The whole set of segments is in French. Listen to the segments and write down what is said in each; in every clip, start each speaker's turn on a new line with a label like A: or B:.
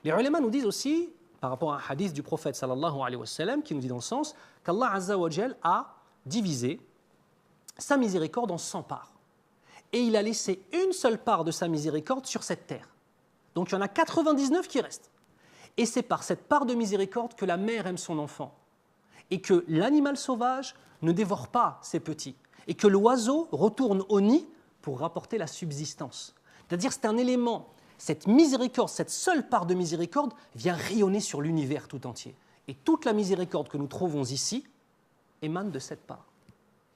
A: Les ulama nous disent aussi, par rapport à un hadith du prophète sallallahu alayhi wa sallam, qui nous dit dans le sens qu'Allah Azza wa Jal a divisé sa miséricorde en 100 parts. Et il a laissé une seule part de sa miséricorde sur cette terre. Donc il y en a 99 qui restent. Et c'est par cette part de miséricorde que la mère aime son enfant. Et que l'animal sauvage ne dévore pas ses petits. Et que l'oiseau retourne au nid pour rapporter la subsistance. C'est-à-dire c'est un élément, cette miséricorde, cette seule part de miséricorde vient rayonner sur l'univers tout entier. Et toute la miséricorde que nous trouvons ici émane de cette part.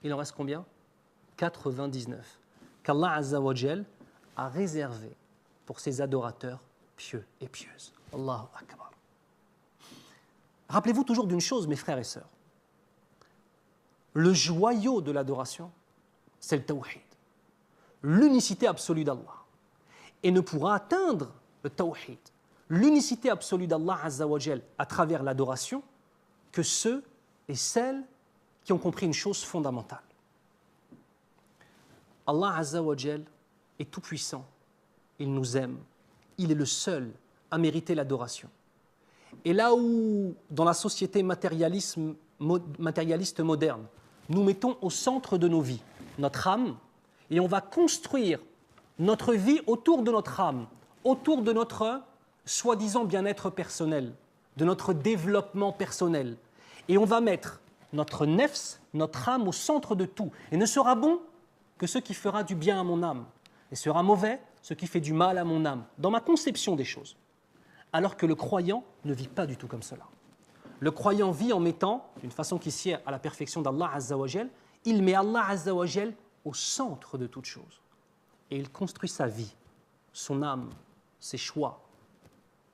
A: Il en reste combien ? 99. Qu'Allah Azza wa Jal a réservé pour ses adorateurs pieux et pieuses. Allahu Akbar. Rappelez-vous toujours d'une chose, mes frères et sœurs. Le joyau de l'adoration, c'est le tawhid, l'unicité absolue d'Allah. Et ne pourra atteindre le tawhid, l'unicité absolue d'Allah Azza wa Jal à travers l'adoration que ceux et celles qui ont compris une chose fondamentale. Allah Azza wa Jal est tout-puissant, il nous aime, il est le seul à mériter l'adoration. Et là où, dans la société matérialiste moderne, nous mettons au centre de nos vies notre âme, et on va construire notre vie autour de notre âme, autour de notre soi-disant bien-être personnel, de notre développement personnel. Et on va mettre notre nefs, notre âme au centre de tout. Et ne sera bon que ce qui fera du bien à mon âme, et sera mauvais ce qui fait du mal à mon âme, dans ma conception des choses. Alors que le croyant ne vit pas du tout comme cela. Le croyant vit en mettant, d'une façon qui sied à la perfection d'Allah Azza wa Jal, il met Allah Azza wa Jal au centre de toute chose. Et il construit sa vie, son âme, ses choix,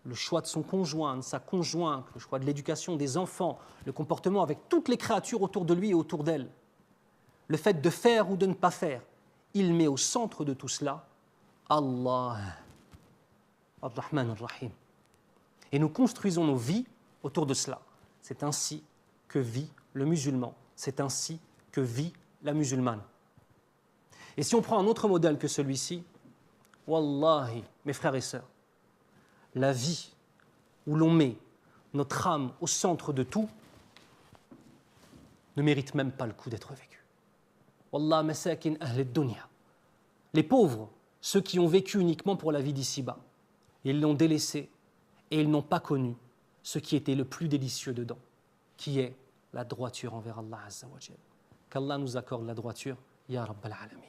A: le choix de son conjoint, de sa conjointe, le choix de l'éducation des enfants, le comportement avec toutes les créatures autour de lui et autour d'elle, le fait de faire ou de ne pas faire. Il met au centre de tout cela Allah, Ar-Rahman Ar-Rahim. Et nous construisons nos vies autour de cela. C'est ainsi que vit le musulman. C'est ainsi que vit la musulmane. Et si on prend un autre modèle que celui-ci, Wallahi, mes frères et sœurs, la vie où l'on met notre âme au centre de tout ne mérite même pas le coup d'être vécue. Wallah masakin ahl dunya. Les pauvres, ceux qui ont vécu uniquement pour la vie d'ici-bas, ils l'ont délaissé et ils n'ont pas connu ce qui était le plus délicieux dedans, qui est la droiture envers Allah Azza wa Jal. Qu'Allah nous accorde la droiture, Ya Rabbal Alamin.